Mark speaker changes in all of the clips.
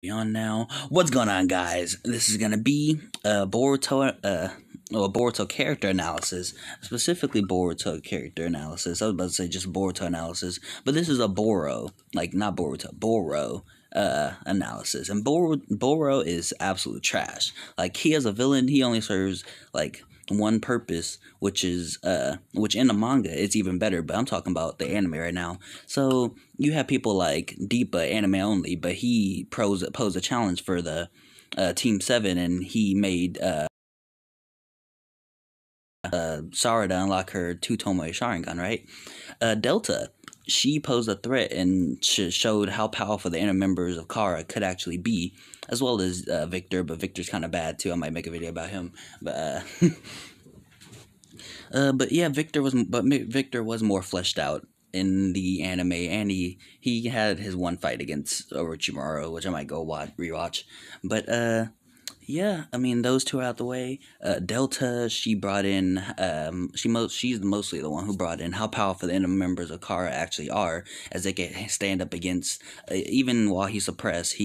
Speaker 1: On now. What's going on, guys? This is gonna be Boruto character analysis, specifically Boruto character analysis. I was about to say just Boruto analysis, but this is a Boro, like not Boruto, Boro analysis. And Boro is absolute trash. Like he as a villain, he only serves like one purpose, which in the manga it's even better, but I'm talking about the anime right now. So you have people like Deepa, anime only, but he posed a challenge for the Team 7, and he made Sarada unlock her two Tomoe Sharingan, right? Delta, she posed a threat and showed how powerful the inner members of Kara could actually be, as well as Victor, but Victor's kind of bad too. I might make a video about him, but but yeah, Victor was more fleshed out in the anime, and he had his one fight against Orochimaru, which I might go rewatch. But yeah, I mean those two are out the way. Delta, she brought in she's mostly the one who brought in how powerful the inner members of Kara actually are, as they can stand up against even while he's suppressed.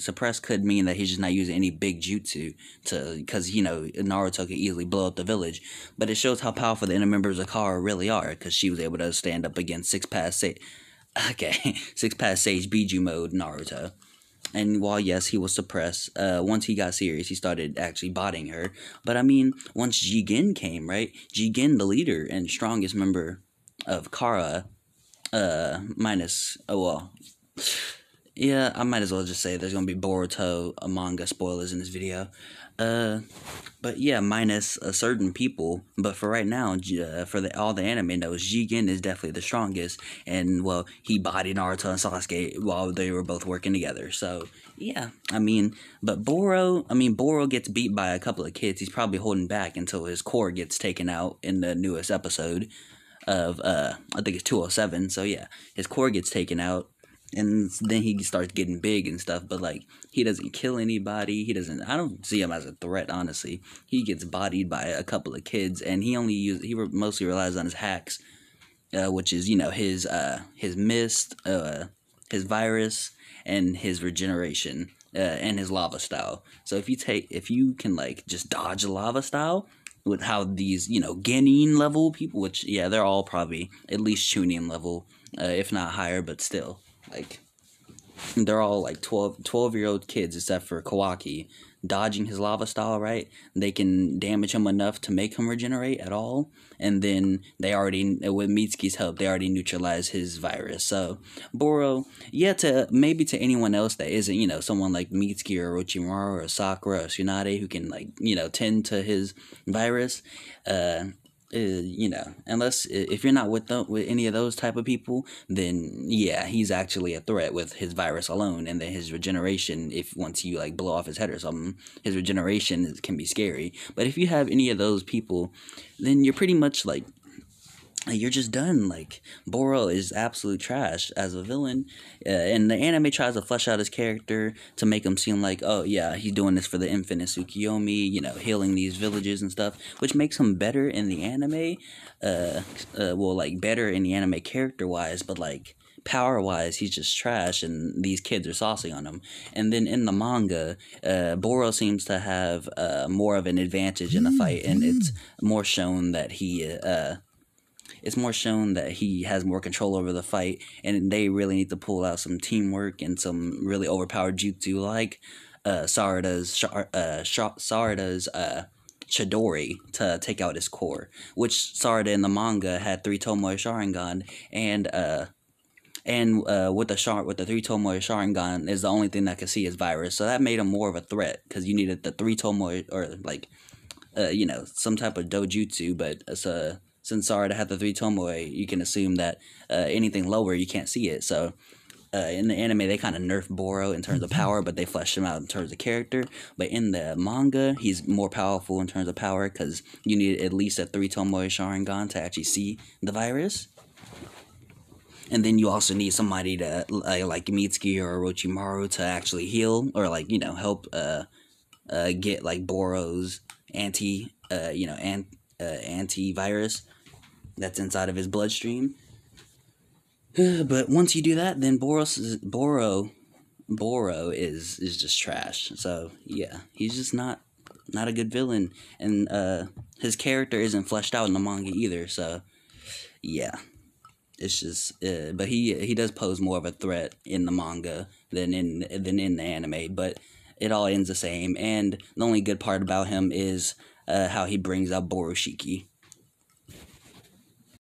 Speaker 1: Suppressed could mean that he's just not using any big jutsu because Naruto could easily blow up the village, but it shows how powerful the inner members of Kara really are because she was able to stand up against six past Sage Biju mode Naruto. And while yes, he was suppressed, once he got serious, he started actually botting her. But I mean, once Jigen came, right? Jigen, the leader and strongest member of Kara, minus yeah, I might as well just say there's gonna be Boruto manga spoilers in this video. Uh, but yeah, minus certain people. But for right now, all the anime knows, Jigen is definitely the strongest, and well, he bodied Naruto and Sasuke while they were both working together. So yeah, Boro gets beat by a couple of kids. He's probably holding back until his core gets taken out in the newest episode of I think it's 207. So yeah, his core gets taken out, and then he starts getting big and stuff, but like he doesn't kill anybody. I don't see him as a threat, honestly. He gets bodied by a couple of kids, and mostly relies on his hacks, which is his mist, his virus, and his regeneration, and his lava style. So if you can like just dodge lava style with how these Genin level people, which yeah, they're all probably at least Chunin level, if not higher, but still like they're all like 12-year-old kids except for Kawaki. Dodging his lava style, right? They can damage him enough to make him regenerate at all. And then with Mitsuki's help, they already neutralize his virus. So, Boro, yeah, maybe to anyone else that isn't, someone like Mitsuki or Orochimaru or Sakura or Tsunade who can, like, tend to his virus, unless if you're not with any of those type of people, then yeah, he's actually a threat with his virus alone, and then his regeneration. If once you like blow off his head or something, his regeneration can be scary. But if you have any of those people, then you're pretty much like you're just done. Like Boro is absolute trash as a villain, and the anime tries to flesh out his character to make him seem like, oh yeah, he's doing this for the infinite Tsukiyomi, healing these villages and stuff, which makes him better in the anime. Like better in the anime character wise, but like power wise, he's just trash, and these kids are saucing on him. And then in the manga, Boro seems to have more of an advantage in the fight, and it's more shown that he has more control over the fight, and they really need to pull out some teamwork and some really overpowered jutsu like Sarada's Chidori to take out his core, which Sarada in the manga had three Tomoe Sharingan, and with the three Tomoe Sharingan is the only thing that could see his virus, so that made him more of a threat because you needed the three Tomoe or like some type of dojutsu, but since Sarada had the three Tomoe, you can assume that anything lower, you can't see it. So in the anime, they kind of nerf Boro in terms of power, but they flesh him out in terms of character. But in the manga, he's more powerful in terms of power because you need at least a three Tomoe Sharingan to actually see the virus. And then you also need somebody to like Mitsuki or Orochimaru to actually heal or like help get like Boro's antivirus that's inside of his bloodstream. But once you do that, then Boro Boro is just trash. So yeah, he's just not a good villain, and his character isn't fleshed out in the manga either. So yeah, it's just but he does pose more of a threat in the manga than in the anime, but it all ends the same. And the only good part about him is how he brings out Boroshiki.